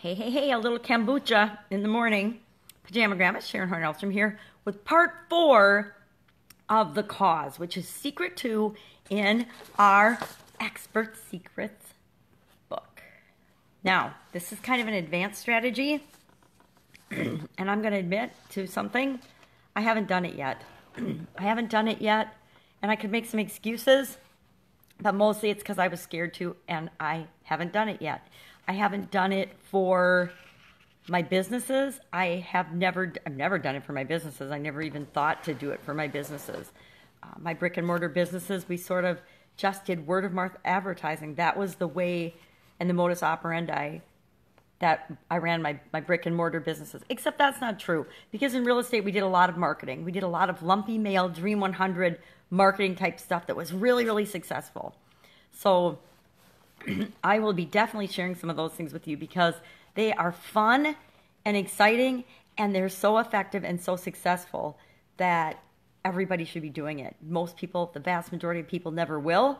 Hey, hey, hey, a little kombucha in the morning. Pajama Gramma, Sharon Horne-Ellstrom here with part 4 of The Cause, which is secret 2 in our Expert Secrets book. Now, this is kind of an advanced strategy, and I'm going to admit to something. I haven't done it yet. I haven't done it yet, and I could make some excuses, but mostly it's because I was scared to, and I haven't done it yet. I haven't done it for my businesses. I've never done it for my businesses. I never even thought to do it for my businesses. My brick and mortar businesses, we sort of just did word of mouth advertising. That was the way and the modus operandi that I ran my brick and mortar businesses. Except that's not true, because in real estate we did a lot of marketing. We did a lot of lumpy mail, Dream 100 marketing type stuff that was really, really successful. So I will be definitely sharing some of those things with you because they are fun and exciting, and they're so effective and so successful that everybody should be doing it. Most people, the vast majority of people, never will,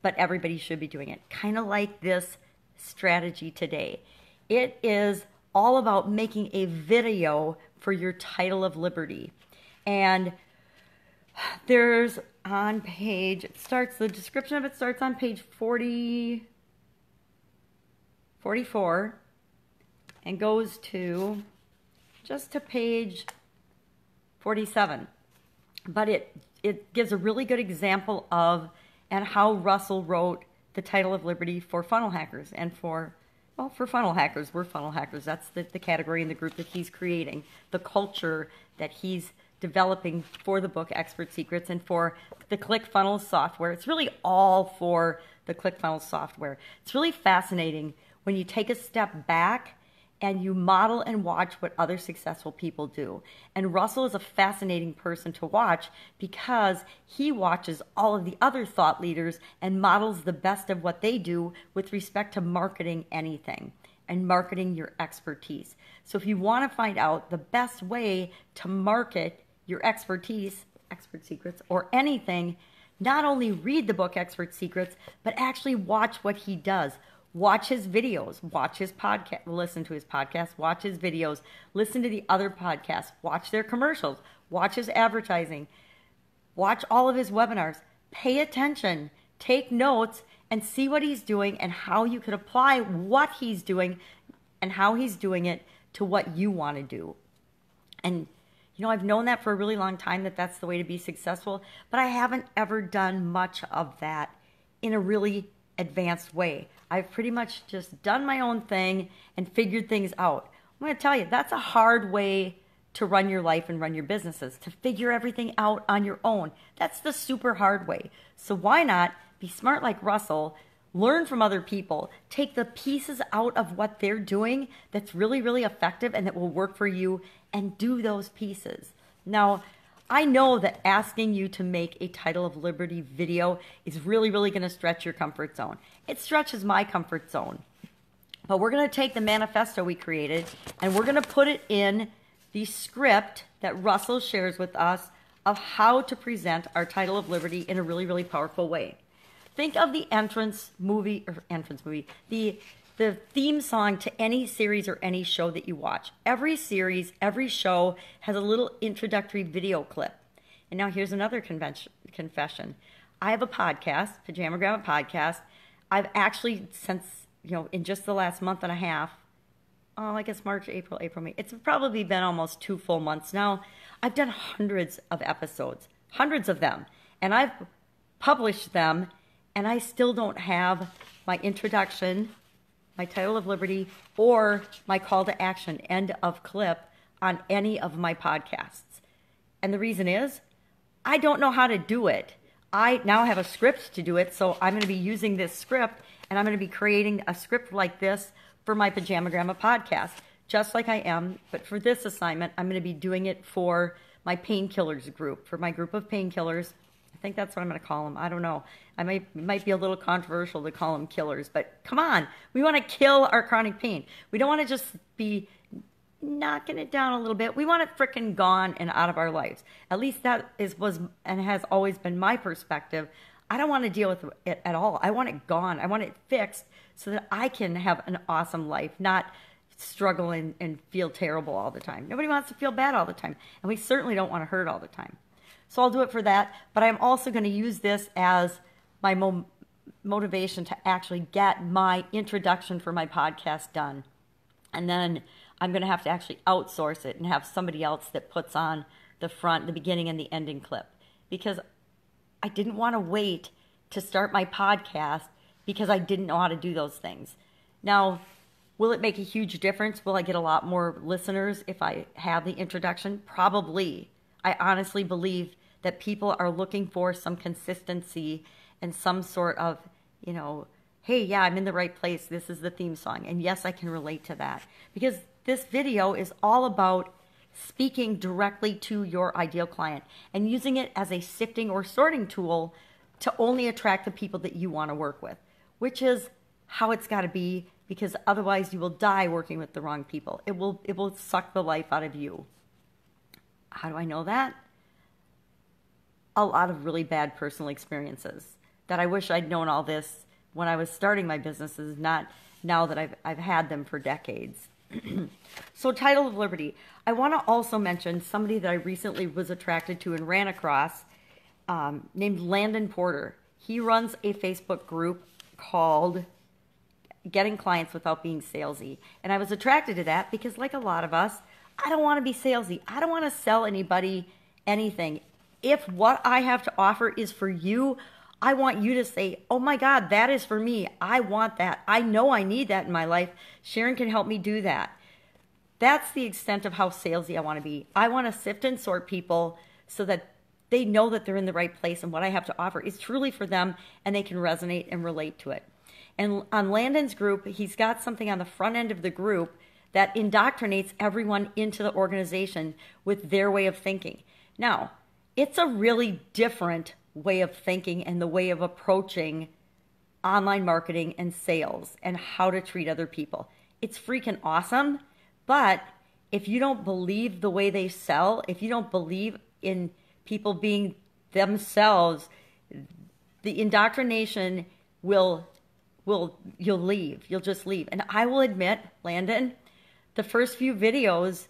but everybody should be doing it. Kind of like this strategy today. It is all about making a video for your title of liberty. And there's on page, the description of it starts on page 44 and goes to just to page 47. But it gives a really good example of and how Russell wrote the title of liberty for funnel hackers and for funnel hackers. We're funnel hackers. That's the category in the group that he's creating, the culture that he's developing for the book Expert Secrets and for the ClickFunnels software. It's really all for the ClickFunnels software. It's really fascinating when you take a step back and you model and watch what other successful people do. And Russell is a fascinating person to watch because he watches all of the other thought leaders and models the best of what they do with respect to marketing anything and marketing your expertise. So if you want to find out the best way to market your expertise, Expert Secrets, or anything, not only read the book Expert Secrets, but actually watch what he does. Watch his videos, watch his podcast, listen to his podcast, watch his videos, listen to the other podcasts, watch their commercials, watch his advertising, watch all of his webinars, pay attention, take notes, and see what he's doing and how you could apply what he's doing and how he's doing it to what you want to do. And you know, I've known that for a really long time, that that's the way to be successful, but I haven't ever done much of that in a really advanced way. I've pretty much just done my own thing and figured things out. I'm going to tell you, that's a hard way to run your life and run your businesses, to figure everything out on your own. That's the super hard way. So why not be smart like Russell, learn from other people, take the pieces out of what they're doing that's really, really effective and that will work for you, and do those pieces. Now, I know that asking you to make a title of liberty video is really, really going to stretch your comfort zone. It stretches my comfort zone. But we're going to take the manifesto we created and we're going to put it in the script that Russell shares with us of how to present our title of liberty in a really, really powerful way. Think of the the theme song to any series or any show that you watch. Every series, every show has a little introductory video clip. And now here's another confession. I have a podcast, Pajama Gramma podcast. I've actually, since, in just the last month and a half, I guess March, April, May, it's probably been almost 2 full months now. I've done hundreds of episodes, hundreds of them. And I've published them, and I still don't have my introduction, my title of liberty, or my call to action, end of clip, on any of my podcasts. And the reason is, I don't know how to do it. I now have a script to do it, so I'm going to be using this script, and I'm going to be creating a script like this for my Pajama Gramma podcast, just like I am, but for this assignment, I'm going to be doing it for my painkillers group, for my group of painkillers. I think that's what I'm going to call them. I don't know. It might be a little controversial to call them killers, but come on. We want to kill our chronic pain. We don't want to just be knocking it down a little bit. We want it frickin' gone and out of our lives. At least that was and has always been my perspective. I don't want to deal with it at all. I want it gone. I want it fixed so that I can have an awesome life, not struggle and feel terrible all the time. Nobody wants to feel bad all the time. And we certainly don't want to hurt all the time. So I'll do it for that. But I'm also going to use this as my motivation to actually get my introduction for my podcast done. And then I'm going to have to actually outsource it and have somebody else that puts on the front, the beginning, and the ending clip. Because I didn't want to wait to start my podcast because I didn't know how to do those things. Now, will it make a huge difference? Will I get a lot more listeners if I have the introduction? Probably. I honestly believe that people are looking for some consistency and some sort of, hey, yeah, I'm in the right place. This is the theme song. And yes, I can relate to that. Because this video is all about speaking directly to your ideal client and using it as a sifting or sorting tool to only attract the people that you want to work with, which is how it's got to be, because otherwise you will die working with the wrong people. It will suck the life out of you. How do I know that? A lot of really bad personal experiences that I wish I'd known all this when I was starting my businesses, not now that I've had them for decades. So, title of liberty. I want to also mention somebody that I recently was attracted to and ran across, named Landon Porter. He runs a Facebook group called Getting Clients Without Being Salesy. And I was attracted to that because, like a lot of us, I don't want to be salesy. I don't want to sell anybody anything. If what I have to offer is for you, I want you to say, oh my God, that is for me. I want that. I know I need that in my life. Sharon can help me do that. That's the extent of how salesy I want to be. I want to sift and sort people so that they know that they're in the right place and what I have to offer is truly for them and they can resonate and relate to it. And on Landon's group, he's got something on the front end of the group that indoctrinates everyone into the organization with their way of thinking. Now, it's a really different way of thinking and the way of approaching online marketing and sales and how to treat other people. It's freaking awesome, but if you don't believe the way they sell, if you don't believe in people being themselves, the indoctrination you'll leave. You'll just leave. And I will admit, Landon, the first few videos,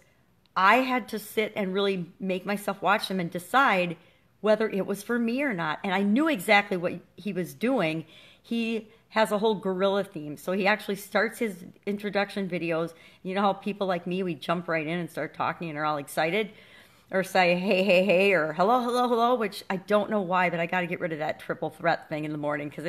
I had to sit and really make myself watch them and decide whether it was for me or not. And I knew exactly what he was doing. He has a whole gorilla theme. So he actually starts his introduction videos. You know how people like me, we jump right in and start talking and are all excited, or say, hey, hey, hey, or hello, hello, hello, which I don't know why, but I got to get rid of that triple threat thing in the morning because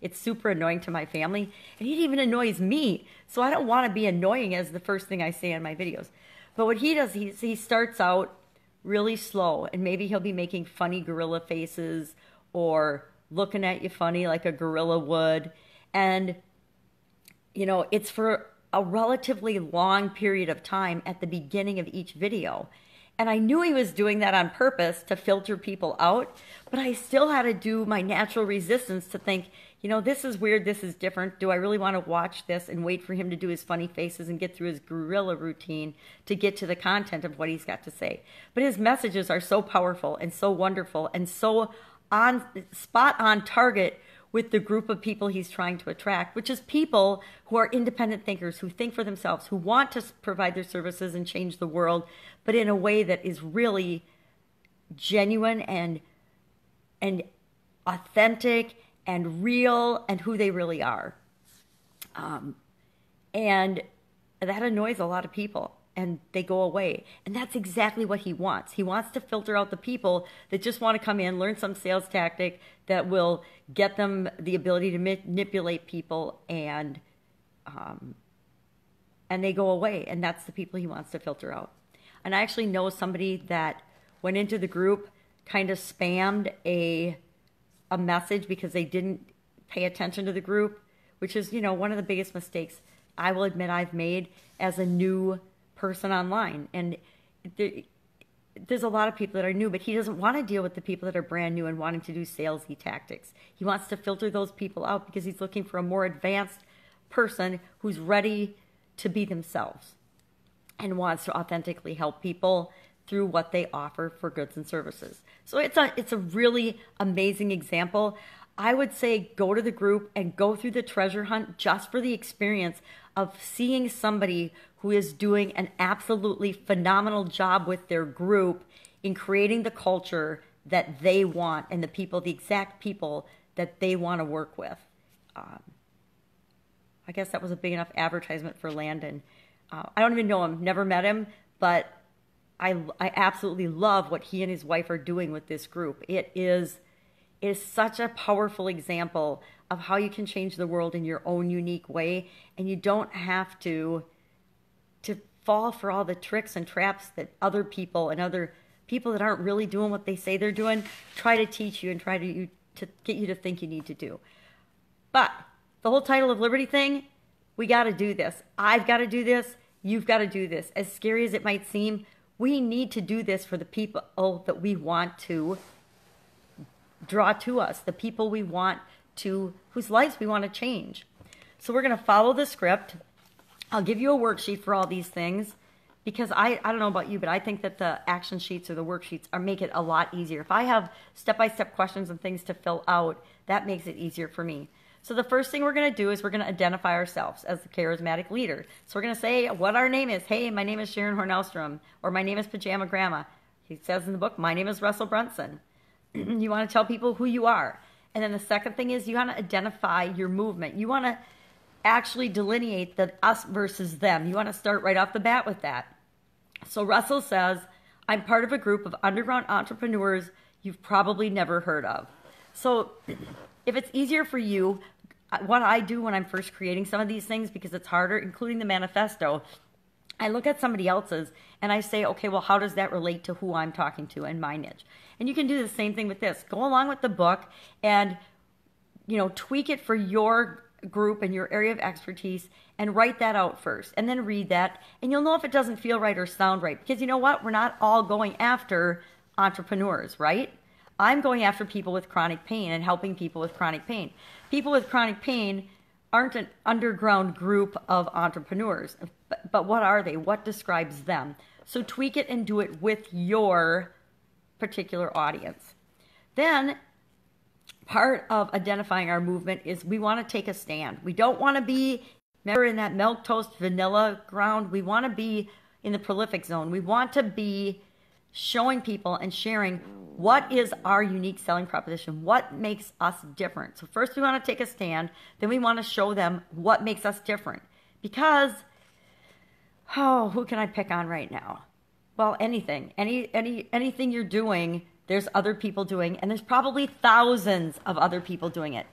it's super annoying to my family. And it even annoys me. So I don't want to be annoying as the first thing I say in my videos. But what he does, he starts out really slow, and maybe he'll be making funny gorilla faces or looking at you funny like a gorilla would. And, it's for a relatively long period of time at the beginning of each video. And I knew he was doing that on purpose to filter people out, but I still had to do my natural resistance to think, this is weird, this is different. Do I really want to watch this and wait for him to do his funny faces and get through his gorilla routine to get to the content of what he's got to say? But his messages are so powerful and so wonderful and so spot on target with the group of people he's trying to attract, which is people who are independent thinkers, who think for themselves, who want to provide their services and change the world, but in a way that is really genuine and authentic and real and who they really are. And that annoys a lot of people, and they go away. And that's exactly what he wants. He wants to filter out the people that just want to come in, learn some sales tactic that will get them the ability to manipulate people, and they go away. And that's the people he wants to filter out. And I actually know somebody that went into the group, kind of spammed a message because they didn't pay attention to the group, which is, one of the biggest mistakes I will admit I've made as a new person online. And there's a lot of people that are new, but he doesn't want to deal with the people that are brand new and wanting to do salesy tactics. He wants to filter those people out because he's looking for a more advanced person who's ready to be themselves and wants to authentically help people through what they offer for goods and services. So it's a really amazing example. I would say go to the group and go through the treasure hunt just for the experience of seeing somebody who is doing an absolutely phenomenal job with their group in creating the culture that they want and the exact people that they want to work with. I guess that was a big enough advertisement for Landon. I don't even know him, never met him, but I absolutely love what he and his wife are doing with this group. It is such a powerful example of how you can change the world in your own unique way, and you don't have to fall for all the tricks and traps that other people and other people that aren't really doing what they say they're doing try to teach you and try to get you to think you need to do. But the whole title of Liberty thing, we got to do this. I've got to do this. You've got to do this. As scary as it might seem, we need to do this for the people that we want to draw to us, the people we want to, whose lives we want to change. So we're going to follow the script. I'll give you a worksheet for all these things because I don't know about you, but I think that the action sheets or the worksheets make it a lot easier. If I have step-by-step questions and things to fill out, that makes it easier for me. So the first thing we're going to do is we're going to identify ourselves as the charismatic leader. So we're going to say what our name is. Hey, my name is Sharon Horne-Ellstrom, or my name is Pajama Gramma. He says in the book, my name is Russell Brunson. You want to tell people who you are. And then the second thing is you want to identify your movement. You want to actually delineate the us versus them. You want to start right off the bat with that. So Russell says, I'm part of a group of underground entrepreneurs you've probably never heard of. So if it's easier for you, what I do when I'm first creating some of these things, because it's harder, including the manifesto, I look at somebody else's and I say, okay, well, how does that relate to who I'm talking to and my niche? And you can do the same thing with this. Go along with the book and, tweak it for your group and your area of expertise and write that out first and then read that. And you'll know if it doesn't feel right or sound right. Because you know what? We're not all going after entrepreneurs, right? I'm going after people with chronic pain and helping people with chronic pain. People with chronic pain aren't an underground group of entrepreneurs. But what are they? What describes them? So tweak it and do it with your particular audience. Then part of identifying our movement is we want to take a stand. We don't want to be, remember, in that milquetoast vanilla ground. We want to be in the prolific zone. We want to be showing people and sharing what is our unique selling proposition, what makes us different. So first we want to take a stand, then we want to show them what makes us different. Because, who can I pick on right now? Well, anything. Anything you're doing, there's other people doing, and there's probably thousands of other people doing it.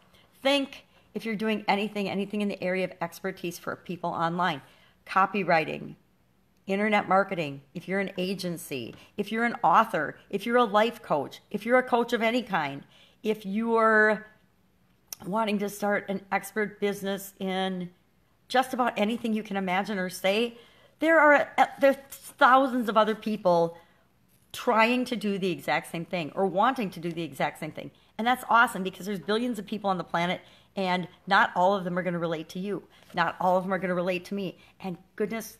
Think if you're doing anything in the area of expertise for people online, copywriting, internet marketing, if you're an agency, if you're an author, if you're a life coach, if you're a coach of any kind, if you're wanting to start an expert business in just about anything you can imagine or say, there's thousands of other people trying to do the exact same thing or wanting to do the exact same thing. And that's awesome because there's billions of people on the planet and not all of them are going to relate to you. Not all of them are going to relate to me. And goodness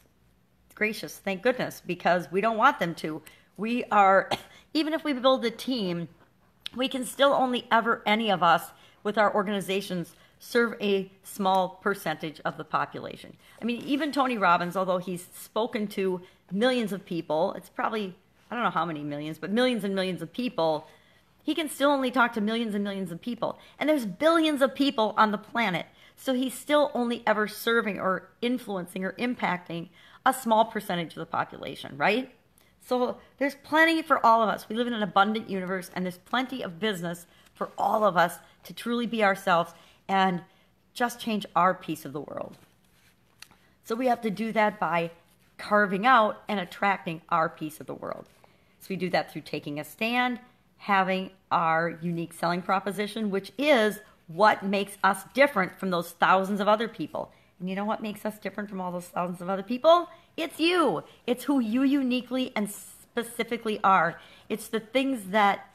gracious, thank goodness, because we don't want them to. We are, even if we build a team, we can still only ever, any of us with our organizations, serve a small percentage of the population. I mean, even Tony Robbins, although he's spoken to millions of people, it's probably, I don't know how many millions, but millions and millions of people, he can still only talk to millions and millions of people. And there's billions of people on the planet. So he's still only ever serving or influencing or impacting a small percentage of the population, right? So there's plenty for all of us. We live in an abundant universe, and there's plenty of business for all of us to truly be ourselves and just change our piece of the world. So we have to do that by carving out and attracting our piece of the world. So we do that through taking a stand, having our unique selling proposition, which is what makes us different from those thousands of other people. And you know what makes us different from all those thousands of other people? It's you. It's who you uniquely and specifically are. It's the things that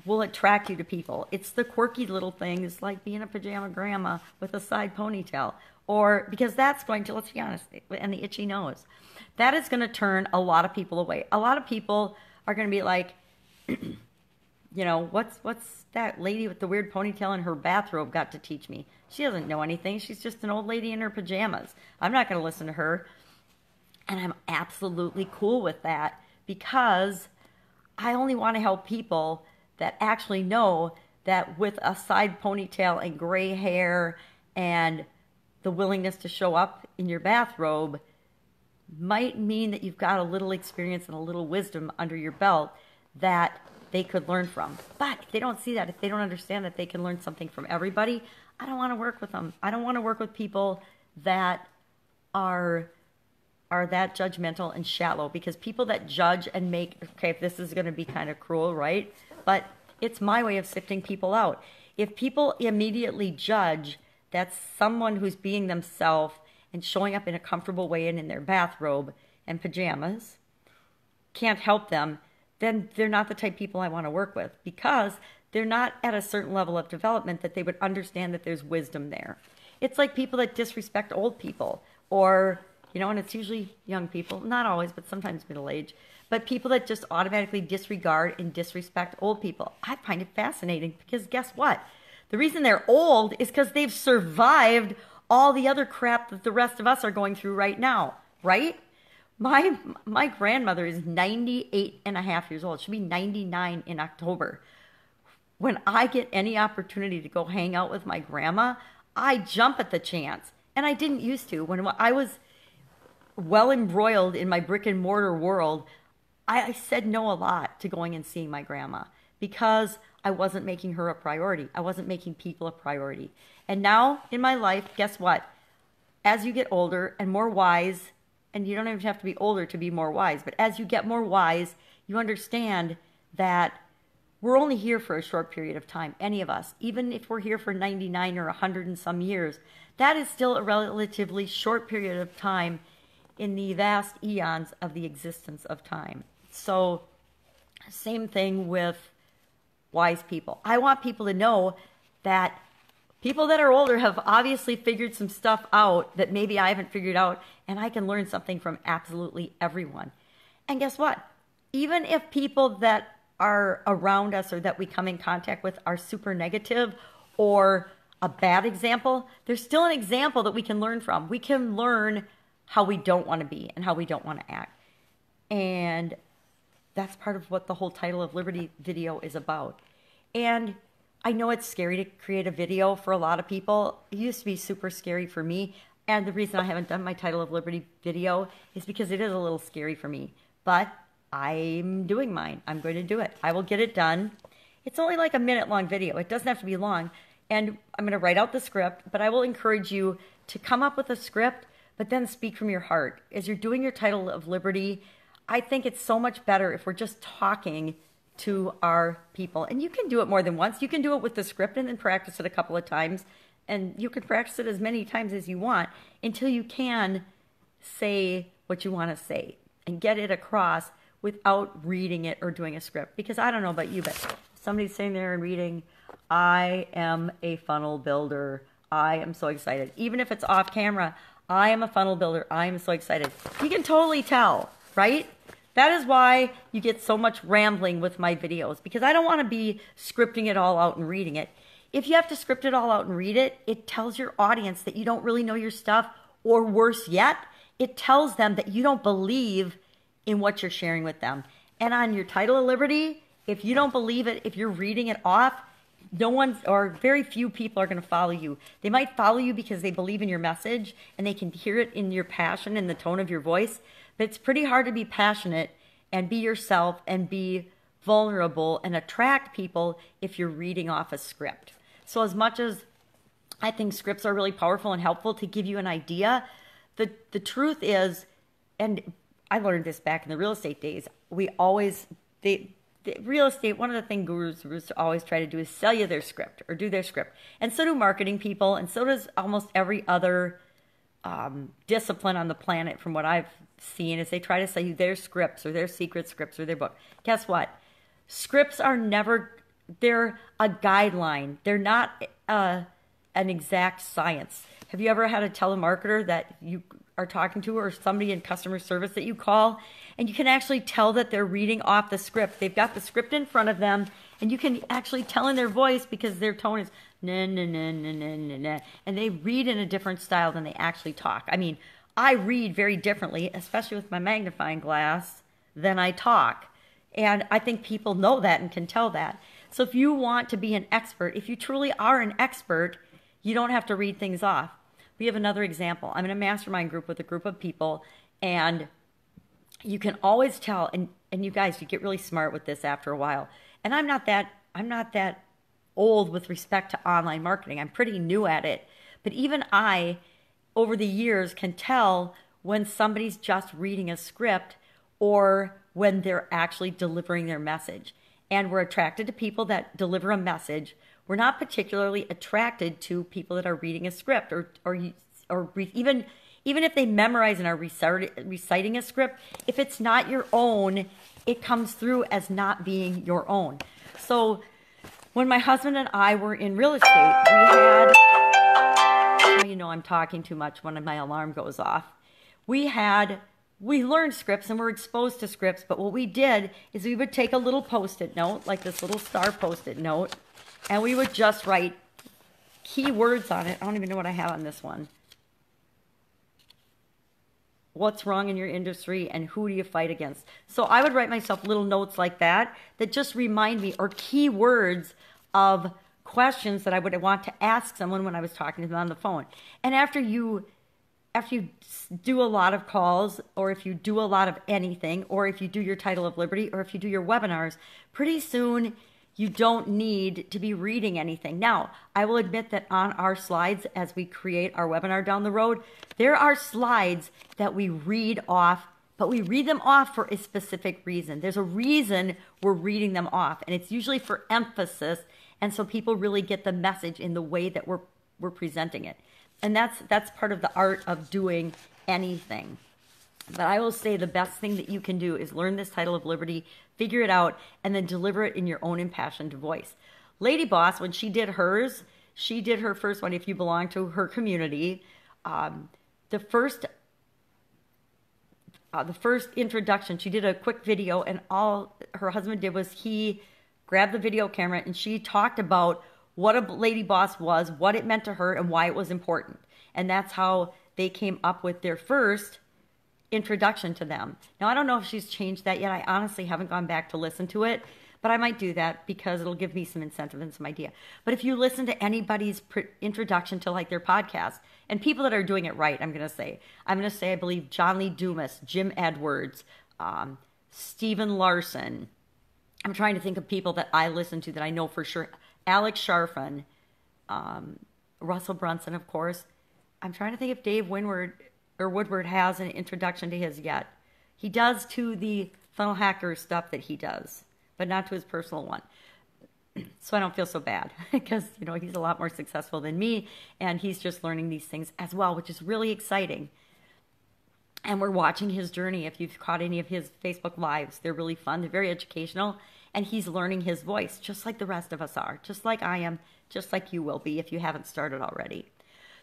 will attract you to people. It's the quirky little things like being a pajama grandma with a side ponytail. Or because that's going to, let's be honest, and the itchy nose. That is going to turn a lot of people away. A lot of people are going to be like, you know, what's that lady with the weird ponytail in her bathrobe got to teach me? She doesn't know anything. She's just an old lady in her pajamas. I'm not going to listen to her. And I'm absolutely cool with that because I only want to help people that actually know that with a side ponytail and gray hair and the willingness to show up in your bathrobe might mean that you've got a little experience and a little wisdom under your belt that they could learn from. But if they don't see that, if they don't understand that they can learn something from everybody, I don't want to work with them. I don't want to work with people that are that judgmental and shallow, because people that judge and make, okay, this is going to be kind of cruel, right? But it's my way of sifting people out. If people immediately judge that someone who's being themselves and showing up in a comfortable way and in their bathrobe and pajamas can't help them, then they're not the type of people I want to work with, because they're not at a certain level of development that they would understand that there's wisdom there. It's like people that disrespect old people, or, you know, and it's usually young people, not always, but sometimes middle age, but people that just automatically disregard and disrespect old people. I find it fascinating because guess what? The reason they're old is because they've survived all the other crap that the rest of us are going through right now, right? My grandmother is 98 and a half years old. She'll be 99 in October. When I get any opportunity to go hang out with my grandma, I jump at the chance. And I didn't used to. When I was well embroiled in my brick and mortar world, I said no a lot to going and seeing my grandma because I wasn't making her a priority. I wasn't making people a priority. And now in my life, guess what? As you get older and more wise, and you don't even have to be older to be more wise, but as you get more wise, you understand that we're only here for a short period of time, any of us. Even if we're here for 99 or 100 and some years, that is still a relatively short period of time in the vast eons of the existence of time. So, same thing with wise people. I want people to know that people that are older have obviously figured some stuff out that maybe I haven't figured out, and I can learn something from absolutely everyone. And guess what? Even if people that are around us or that we come in contact with are super negative or a bad example, there's still an example that we can learn from. We can learn how we don't want to be and how we don't want to act. And that's part of what the whole Title of Liberty video is about. And I know it's scary to create a video for a lot of people. It used to be super scary for me. And the reason I haven't done my Title of Liberty video is because it is a little scary for me. But I'm doing mine. I'm going to do it. I will get it done. It's only like a minute-long video. It doesn't have to be long. And I'm going to write out the script, but I will encourage you to come up with a script, but then speak from your heart. As you're doing your Title of Liberty, I think it's so much better if we're just talking to our people. And you can do it more than once. You can do it with the script and then practice it a couple of times. And you can practice it as many times as you want until you can say what you want to say and get it across without reading it or doing a script. Because I don't know about you, but somebody's sitting there and reading, I am a funnel builder. I am so excited. Even if it's off camera, I am a funnel builder. I am so excited. You can totally tell, right? That is why you get so much rambling with my videos, because I don't want to be scripting it all out and reading it. If you have to script it all out and read it, it tells your audience that you don't really know your stuff, or worse yet, it tells them that you don't believe in what you're sharing with them. And on your Title of Liberty, if you don't believe it, if you're reading it off, no one or very few people are going to follow you. They might follow you because they believe in your message and they can hear it in your passion and the tone of your voice. But it's pretty hard to be passionate and be yourself and be vulnerable and attract people if you're reading off a script. So as much as I think scripts are really powerful and helpful to give you an idea, the truth is, and I learned this back in the real estate days, real estate, one of the things gurus always try to do is sell you their script or do their script. And so do marketing people, and so does almost every other discipline on the planet from what I've seen, is they try to sell you their scripts or their secret scripts or their book. Guess what? Scripts are never, they're a guideline. They're not an exact science. Have you ever had a telemarketer that you are talking to, or somebody in customer service that you call, and you can actually tell that they're reading off the script? They've got the script in front of them, And you can actually tell in their voice because their tone is na na na na na na na, and they read in a different style than they actually talk. I mean, I read very differently, especially with my magnifying glass, than I talk. And I think people know that and can tell that. So if you want to be an expert, if you truly are an expert, you don't have to read things off. We have another example. I'm in a mastermind group with a group of people, and you can always tell, and you guys, you get really smart with this after a while. And I'm not that old with respect to online marketing. I'm pretty new at it. But even I, over the years, can tell when somebody's just reading a script or when they're actually delivering their message. And we're attracted to people that deliver a message. We're not particularly attracted to people that are reading a script or even if they memorize and are reciting a script. If it's not your own, it comes through as not being your own. So when my husband and I were in real estate, we had, you know, I'm talking too much when my alarm goes off. We learned scripts and we're exposed to scripts, but what we did is we would take a little Post-it note, like this little star Post-it note, and we would just write keywords on it. I don't even know what I have on this one. What's wrong in your industry and who do you fight against? So I would write myself little notes like that just remind me, or keywords of questions that I would want to ask someone when I was talking to them on the phone. And after you do a lot of calls, or if you do a lot of anything, or if you do your Title of Liberty, or if you do your webinars, pretty soon you don't need to be reading anything. Now, I will admit that on our slides, as we create our webinar down the road, there are slides that we read off, but we read them off for a specific reason. There's a reason we're reading them off, and it's usually for emphasis, and so people really get the message in the way that we're presenting it. And that's part of the art of doing anything. But I will say the best thing that you can do is learn this Title of Liberty, figure it out, and then deliver it in your own impassioned voice. Lady Boss, when she did hers, she did her first one, if you belong to her community. The first introduction, she did a quick video, and all her husband did was he grabbed the video camera and she talked about what a lady boss was, what it meant to her, and why it was important. And that's how they came up with their first introduction to them. Now, I don't know if she's changed that yet. I honestly haven't gone back to listen to it, but I might do that because it'll give me some incentive and some idea. But if you listen to anybody's introduction to like their podcast, and people that are doing it right, I'm going to say, I believe John Lee Dumas, Jim Edwards, Stephen Larson. I'm trying to think of people that I listen to that I know for sure. Alex Sharfin, Russell Brunson, of course. I'm trying to think if Dave Woodward has an introduction to his yet. He does to the funnel hacker stuff that he does, but not to his personal one. So I don't feel so bad because, you know, he's a lot more successful than me, and he's just learning these things as well, which is really exciting. And we're watching his journey. If you've caught any of his Facebook Lives, they're really fun. They're very educational, and he's learning his voice just like the rest of us are, just like I am, just like you will be if you haven't started already.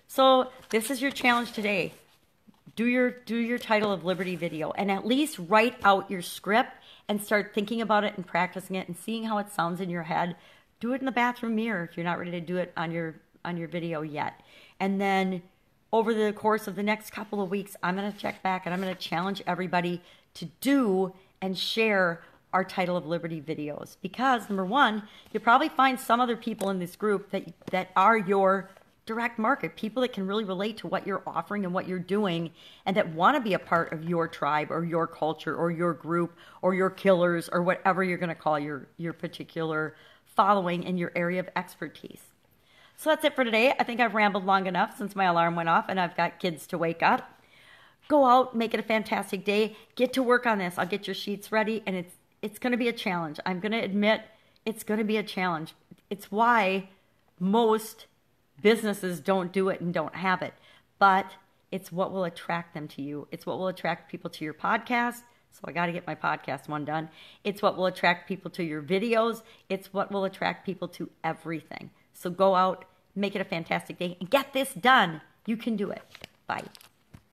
So this is your challenge today. Do your Title of Liberty video and at least write out your script and start thinking about it and practicing it and seeing how it sounds in your head. Do it in the bathroom mirror if you're not ready to do it on your video yet. And then over the course of the next couple of weeks, I'm going to check back and I'm going to challenge everybody to do and share our Title of Liberty videos. Because number one, you'll probably find some other people in this group that are your direct market, people that can really relate to what you're offering and what you're doing, and that want to be a part of your tribe or your culture or your group or your killers or whatever you're going to call your particular following in your area of expertise. So that's it for today. I think I've rambled long enough since my alarm went off and I've got kids to wake up. Go out, make it a fantastic day. Get to work on this. I'll get your sheets ready, and it's going to be a challenge. I'm going to admit it's going to be a challenge. It's why most businesses don't do it and don't have it, but it's what will attract them to you. It's what will attract people to your podcast. So I got to get my podcast one done. It's what will attract people to your videos. It's what will attract people to everything. So go out, make it a fantastic day, and get this done. You can do it. Bye.